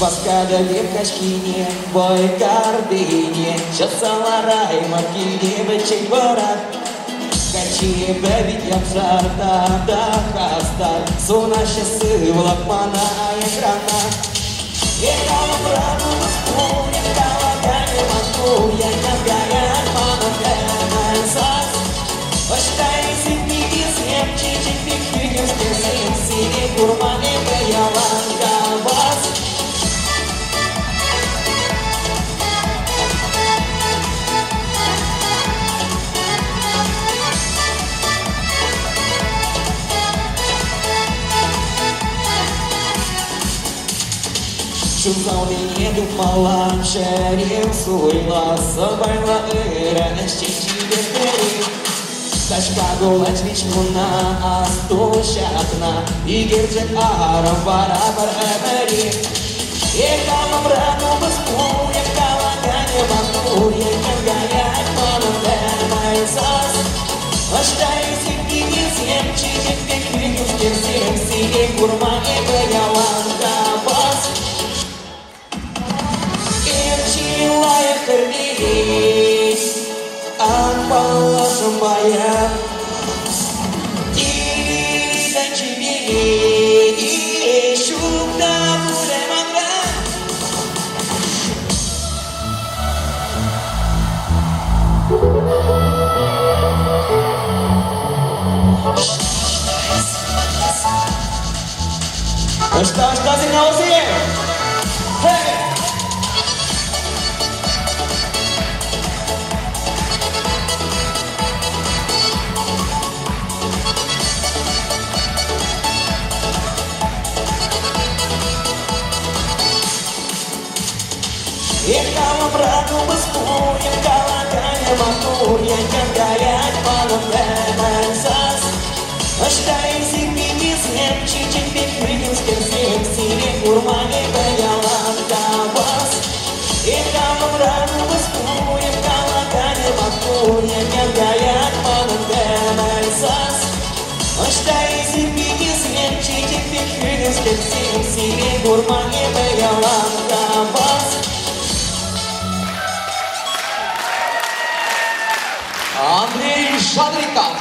Paskadali kaşkini boy kardini Şasalara imakini bıçık borat Качи бэбит жарта да хаста Суна часы влакмана экрана Ехала брану Москву, ехала гане Москву Я не сгорят мама сас Почтай сидни из емчичек Пиквигерский сын Сири гурманы бэяланга вас Шумал и не думала, рисуйла, собайла чечиге тери. Кашкагул отличку на астушатна, и герчет арам барабар эмери. Ехала брану Москву, ехала гане Москву, ехал гаять маном дэмай сас. Аштай сикти визем, чичек пиквигюшкер сим, сири гурмане бэяланга бас. Ирчилая тербись, анпала самая. Тири танчибили, и шукта пулемандра. Что сигналзи? Hey! Ехала брану Москву, ехала гане Москву, я не горять маном дэмэн сас. Аштай зимни низем, чичек пиквигюшкер сим, сири гурмане бэяланга вас. Ехала брану Москву, ехала гане Москву, я не горять маном дэмэн сас. Аштай зимни низем, чичек пиквигюшкер сим, сири гурмане бэяланга вас. Андрей Шадриков.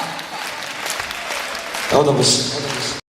Он обычно.